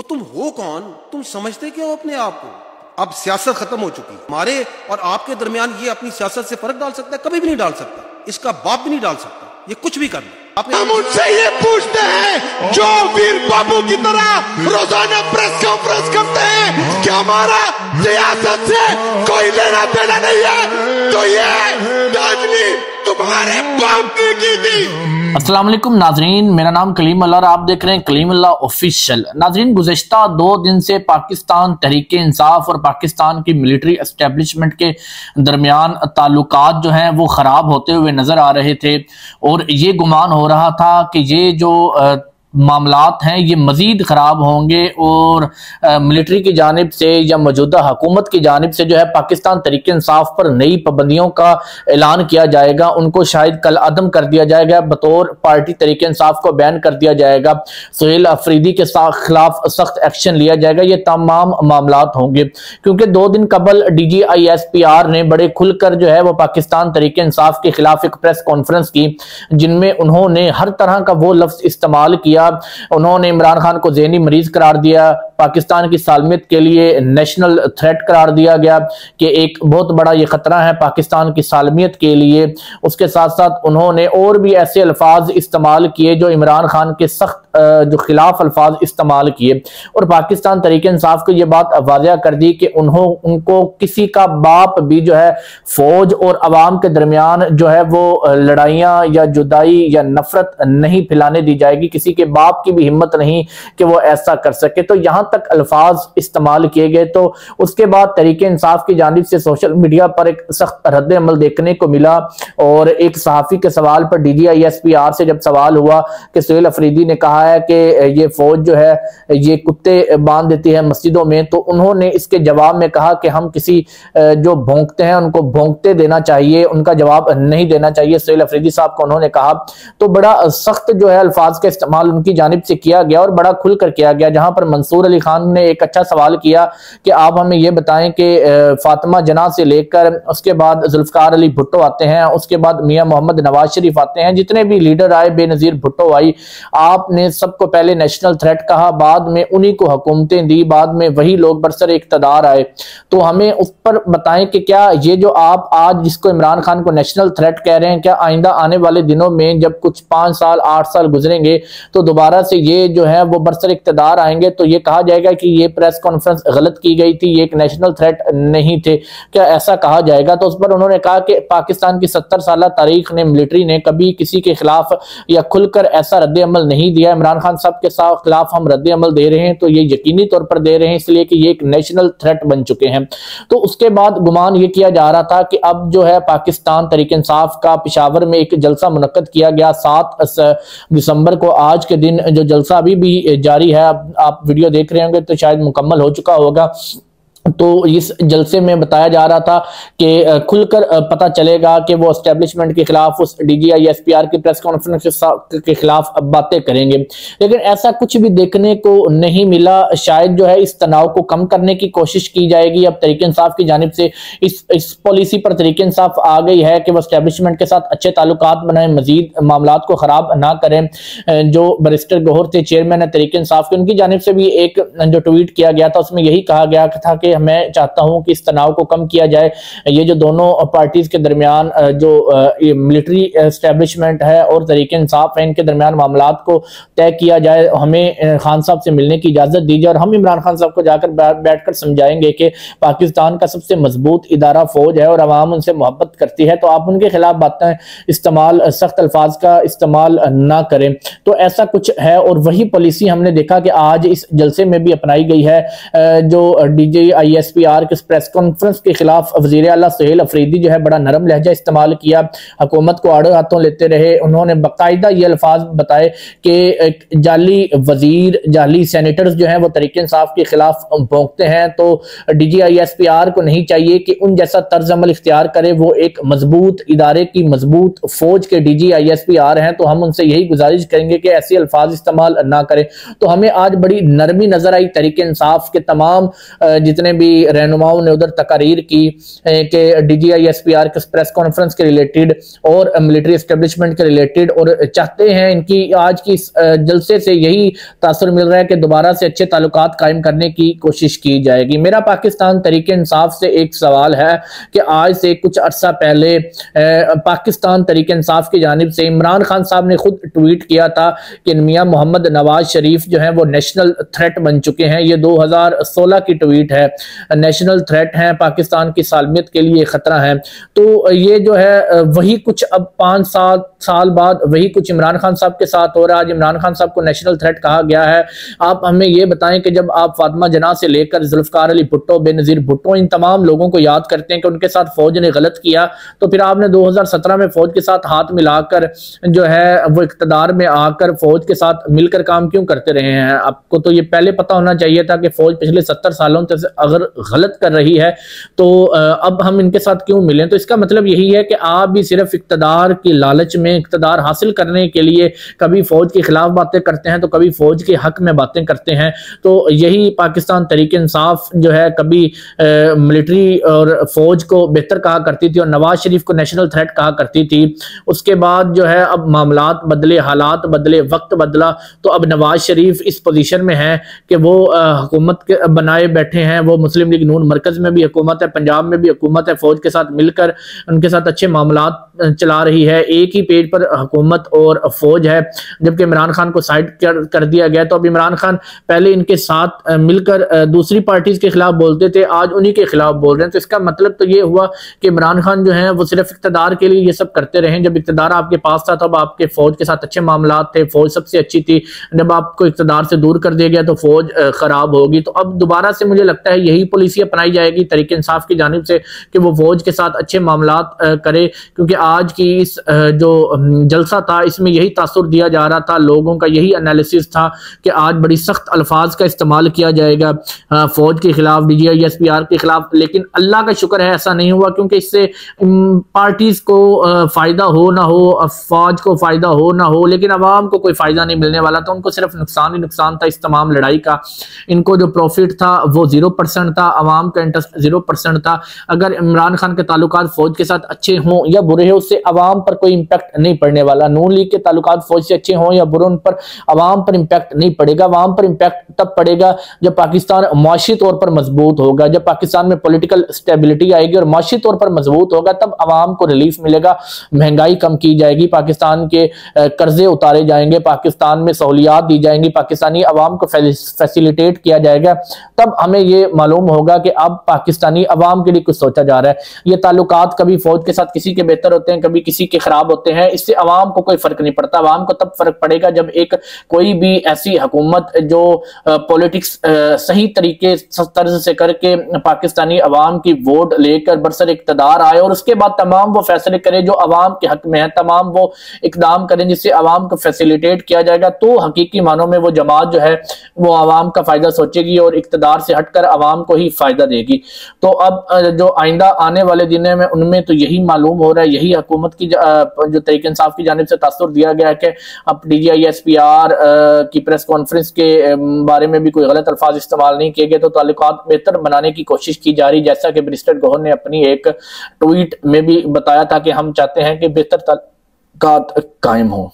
वो तुम हो कौन? तुम समझते क्यों अपने आप को? अब सियासत खत्म हो चुकी है। हमारे और आपके दरमियान ये अपनी सियासत से फर्क डाल सकता है? कभी भी नहीं डाल सकता। इसका बाप भी नहीं डाल सकता। ये कुछ भी कर ले। हम उनसे ये पूछते हैं जो वीर बाबू की तरह रोजाना प्रेस कॉन्फ्रेंस करते हैं कि हमारा सियासत से कोई लेना देना नहीं है, तो ये राजनीति तुम्हारे बाप ने की थी। अस्सलाम वालेकुम नाजरीन, मेरा नाम कलीम अल्लाह और आप देख रहे हैं कलीम अल्लाह ऑफिशियल। नाजरीन, गुज़िश्ता 2 दिन से पाकिस्तान तहरीक इंसाफ और पाकिस्तान की मिलिट्री एस्टेब्लिशमेंट के दरमियान ताल्लुकात जो हैं वो ख़राब होते हुए नज़र आ रहे थे और ये गुमान हो रहा था कि ये जो मामलात हैं ये मज़ीद ख़राब होंगे और मिलिट्री की जानिब से या मौजूदा हुकूमत की जानिब से जो है पाकिस्तान तहरीक इंसाफ पर नई पाबंदियों का ऐलान किया जाएगा। उनको शायद कल अदम कर दिया जाएगा, बतौर पार्टी तहरीक इंसाफ को बैन कर दिया जाएगा। सुहेल अफरीदी के खिलाफ सख्त एक्शन लिया जाएगा। ये तमाम मामलात होंगे क्योंकि 2 दिन कबल DGISPR ने बड़े खुलकर जो है वो पाकिस्तान तहरीक इंसाफ के खिलाफ एक प्रेस कॉन्फ्रेंस की, जिनमें उन्होंने हर तरह का वो लफ्ज़ इस्तेमाल किया। उन्होंने इमरान खान को ज़हनी मरीज करार दिया, पाकिस्तान की सालमियत के लिए नेशनल थ्रेट करार दिया गया कि एक बहुत बड़ा ये खतरा है पाकिस्तान की सालमियत के लिए। उसके साथ साथ उन्होंने और भी ऐसे अल्फाज इस्तेमाल किए जो इमरान खान के सख्त जो खिलाफ अल्फाज इस्तेमाल किए और पाकिस्तान तहरीक इंसाफ को ये बात वाज़ेह कर दी कि उनको किसी का बाप भी जो है फौज और अवाम के दरमियान जो है वो लड़ाइयाँ या जुदाई या नफरत नहीं फैलाने दी जाएगी। किसी के बाप की भी हिम्मत नहीं कि वो ऐसा कर सके। तो यहाँ तक अल्फाज इस्तेमाल किए गए। तो उसके बाद तहरीक इंसाफ की जानिब से सोशल मीडिया पर एक सख्त रद्द अमल देखने को मिला और एक सहाफ़ी के सवाल पर DGISPR से जब सवाल हुआ कि सुहेल अफरीदी ने कहा है कि ये फौज जो है ये कुत्ते बांध देती है मस्जिदों में, तो उन्होंने इसके जवाब में कहा कि हम किसी जो भौंकते हैं उनको भौंकते देना चाहिए, उनका जवाब नहीं देना चाहिए सुहेल अफरीदी साहब को उन्होंने कहा। तो बड़ा सख्त जो है अल्फाज का इस्तेमाल उनकी जानिब से किया गया और बड़ा खुलकर किया गया। जहां पर मंसूर अली खान ने एक अच्छा सवाल किया कि आप हमें ये बताएं कि फातिमा जना से लेकर उसके बाद जुल्फकार अली भुट्टो आते हैं, उसके बाद मियां मोहम्मद नवाज शरीफ आते हैं, जितने भी लीडर आए, बेनजीर भुट्टो आई, आपने सबको पहले नेशनल थ्रेट कहा, बाद में उन्हीं को हुकूमतें दी, बाद में वही लोग बरसर इक़्तिदार आए। तो हमें उस पर बताएं कि क्या ये जो आप आज जिसको इमरान खान को नेशनल थ्रेट कह रहे हैं, क्या आइंदा आने वाले दिनों में जब कुछ 5 साल 8 साल गुजरेंगे तो दोबारा से ये जो है वो बरसर इक़्तिदार आएंगे तो ये कहा जाएगा कि ये प्रेस कॉन्फ्रेंस गलत की गई थी, ये एक नेशनल थ्रेट नहीं थे, क्या ऐसा कहा जाएगा? तो उस पर उन्होंने कहा कि पाकिस्तान की 70 साल तारीख ने मिलिट्री ने कभी किसी के खिलाफ या खुलकर ऐसा रद्द अमल नहीं दिया। इमरान खान साहब के खिलाफ हम रद्द अमल दे रहे हैं तो ये यकीनी तौर पर दे रहे हैं इसलिए कि ये एक नेशनल थ्रेट बन चुके हैं। तो उसके बाद गुमान ये किया जा रहा था कि अब जो है पाकिस्तान तहरीक इंसाफ का पेशावर में एक जलसा मुनक्कद किया गया 7 दिसंबर को। आज के दिन जो जलसा अभी भी जारी है, आप वीडियो देख रहे होंगे तो शायद मुकम्मल हो चुका होगा। तो इस जलसे में बताया जा रहा था कि खुलकर पता चलेगा कि वो एस्टेब्लिशमेंट के खिलाफ उस DGISPR की प्रेस कॉन्फ्रेंस के खिलाफ बातें करेंगे, लेकिन ऐसा कुछ भी देखने को नहीं मिला। शायद जो है इस तनाव को कम करने की कोशिश की जाएगी। अब तहरीक इंसाफ की जानिब से इस पॉलिसी पर तहरीक इंसाफ आ गई है कि वो एस्टेब्लिशमेंट के साथ अच्छे ताल्लुकात बनाए, मजीद मामलात को खराब ना करें। जो बैरिस्टर गौहर थे चेयरमैन है तहरीक इंसाफ के, उनकी जानिब से भी एक जो ट्वीट किया गया था उसमें यही कहा गया था कि मैं चाहता हूं कि इस तनाव को कम किया जाए। ये जो दोनों पार्टीज के दरमियान जो मिलिट्री एस्टेब्लिशमेंट है और तहरीक इंसाफ है, इनके दरमियान मामलात को तय किया जाए। हमें खान साहब से मिलने की इजाजत दीजिए और हम इमरान खान साहब को जाकर बैठकर समझाएंगे कि पाकिस्तान का सबसे मजबूत इदारा फौज है और अवाम उनसे मोहब्बत करती है, तो आप उनके खिलाफ बातें इस्तेमाल, सख्त अल्फाज का इस्तेमाल ना करें। तो ऐसा कुछ है और वही पॉलिसी हमने देखा कि आज इस जलसे में भी अपनाई गई है। जो DGISPR के प्रेस कॉन्फ्रेंस के खिलाफ वजीर आला सुहेल अफरीदी जो है बड़ा नरम लहजा इस्तेमाल किया, हुकूमत को आड़े हाथों लेते रहे। उन्होंने बाकायदा ये अल्फाज बताए कि जाली वजीर, जाली सेनेटर्स जो हैं वो तहरीक इंसाफ के खिलाफ भौंकते हैं, तो DGISPR को नहीं चाहिए कि उन जैसा तर्ज अमल इख्तियार करे। वो एक मजबूत इदारे की मजबूत फौज के DGISPR हैं, तो हम उनसे यही गुजारिश करेंगे कि ऐसे अल्फाज इस्तेमाल ना करें। तो हमें आज बड़ी नरमी नजर आई तहरीक इंसाफ के तमाम जितने जितने भी रहनुमाओं ने उधर तकारीर की कि DGI-SPR के प्रेस कॉन्फ्रेंस के रिलेटेड और मिलिट्री एस्टेब्लिशमेंट के रिलेटेड, और चाहते हैं इनकी आज की जलसे से यही तासुर मिल रहा है कि दोबारा से अच्छे ताल्लुकात कायम करने की कोशिश की जाएगी। मेरा पाकिस्तान तहरीक इंसाफ से एक सवाल है कि आज से कुछ अरसा पहले पाकिस्तान तहरीक इंसाफ की जानिब से इमरान खान साहब ने खुद ट्वीट किया था कि मियां मोहम्मद नवाज शरीफ जो है वो नेशनल थ्रेट बन चुके हैं। ये 2016 की ट्वीट है, नेशनल थ्रेट है, पाकिस्तान की सालमियत के लिए खतरा है। तो ये जो है वही कुछ अब 5-7 साल बाद वही कुछ इमरान खान साहब के साथ हो रहा है। आज इमरान खान साहब को नेशनल थ्रेट कहा गया है। आप हमें ये बताएं कि जब आप फातिमा जना से लेकर जुल्फकार अली भुट्टो, बेनजीर भुट्टो, इन तमाम लोगों को याद करते हैं कि उनके साथ फौज ने गलत किया, तो फिर आपने 2017 में फौज के साथ हाथ मिलाकर जो है वो इख्तदार में आकर फौज के साथ मिलकर काम क्यों करते रहे हैं? आपको तो ये पहले पता होना चाहिए था कि फौज पिछले 70 सालों से अगर गलत कर रही है तो अब हम इनके साथ क्यों मिलें? तो इसका मतलब यही है कि आप भी सिर्फ इख्तदार की लालच में, इख्तदार हासिल करने के लिए कभी फौज के खिलाफ बातें करते हैं तो कभी फौज के हक में बातें करते हैं। तो यही पाकिस्तान तहरीक इंसाफ जो है कभी मिलिट्री और फौज को बेहतर कहा करती थी और नवाज शरीफ को नेशनल थ्रेट कहा करती थी। उसके बाद जो है अब मामलात बदले, हालात बदले, वक्त बदला, तो अब नवाज शरीफ इस पोजीशन में है कि वो हुकूमत के बनाए बैठे हैं। वो मुस्लिम लीग नून मरकज में भी हुकूमत है, पंजाब में भी हुकूमत है, फौज के साथ मिलकर उनके साथ अच्छे मामलात चला रही है। एक ही पेज पर हुकूमत और फौज है, जबकि इमरान खान को साइड कर दिया गया। तो अब इमरान खान पहले इनके साथ मिलकर दूसरी पार्टीज के खिलाफ बोलते थे, आज उन्हीं के खिलाफ बोल रहे हैं। तो इसका मतलब तो ये हुआ कि इमरान खान जो है वो सिर्फ इख्तदार के लिए ये सब करते रहे। जब इख्तदार आपके पास था तब आपके फौज के साथ अच्छे मामलात थे, फौज सबसे अच्छी थी। जब आपको इख्तदार से दूर कर दिया गया तो फौज खराब होगी। तो अब दोबारा से मुझे लगता है यही पॉलिसी अपनाई जाएगी तहरीक इंसाफ की जानिब से कि वो फौज के साथ अच्छे मामलात करे, क्योंकि आज की इस जो जलसा था इसमें यही तासुर दिया जा रहा था, लोगों का यही एनालिसिस था कि आज बड़ी सख्त अल्फाज का इस्तेमाल किया जाएगा फौज के खिलाफ, DGI-SPR के खिलाफ। लेकिन अल्लाह का शुक्र है ऐसा नहीं हुआ, क्योंकि इससे पार्टीज को फायदा हो ना हो, फौज को फायदा हो ना हो, लेकिन अवाम को कोई फायदा नहीं मिलने वाला था। उनको सिर्फ नुकसान ही नुकसान था इस तमाम लड़ाई का। इनको जो प्रॉफिट था वो 0% था, अवाम का इंटरेस्ट 0% था। अगर इमरान खान के ताल्लुकात फौज के साथ अच्छे हों या बुरे हो, उससे अवाम पर कोई इंपैक्ट नहीं पड़ने वाला। नून लीग के ताल्लुकात फौज से अच्छे हों या बुरे, उन पर अवाम पर इंपैक्ट नहीं पड़ेगा। अवाम पर इंपैक्ट तब पड़ेगा जब पाकिस्तान माशी तौर पर मजबूत होगा, जब पाकिस्तान में पॉलिटिकल स्टेबिलिटी आएगी और माशी तौर पर मजबूत होगा, तब अवाम को रिलीफ मिलेगा, महंगाई कम की जाएगी, पाकिस्तान के कर्जे उतारे जाएंगे, पाकिस्तान में सहूलियात दी जाएंगी, पाकिस्तानी अवाम को फैसिलिटेट किया जाएगा। तब हमें ये मालूम होगा कि अब पाकिस्तानी अवाम के लिए कुछ सोचा जा रहा है। ये ताल्लुकात कभी फौज के साथ किसी के बेहतर होते हैं, कभी किसी के खराब होते हैं, इससे अवाम को कोई फर्क नहीं पड़ता। अवाम को तब फर्क पड़ेगा जब एक कोई भी ऐसी हुकूमत जो पॉलिटिक्स सही तरीके तर्ज से करके पाकिस्तानी अवाम की वोट लेकर बरसर इक्तदार आए और उसके बाद तमाम वो फैसले करे जो अवाम के हक में है, तमाम वो इकदाम करें जिससे अवाम को फैसिलिटेट किया जाएगा। तो हकीकी मानों में वो जमात जो है वो अवाम का फायदा सोचेगी और इक्तदार से हटकर अवाम को ही फायदा देगी। तो अब जो आइंदा आने वाले दिनों में उनमें तो यही मालूम हो रहा है, यही हुकूमत की जो तहरीक इंसाफ की जानिब से तासुर दिया गया है कि अब DGI-SPR की प्रेस कॉन्फ्रेंस के बारे में भी कोई गलत अल्फाज इस्तेमाल नहीं किए गए, तो ताल्लुकात बेहतर बनाने की कोशिश की जा रही, जैसा कि बैरिस्टर गौहर ने अपनी एक ट्वीट में भी बताया था कि हम चाहते हैं कि बेहतर ताल्लुकात कायम हो।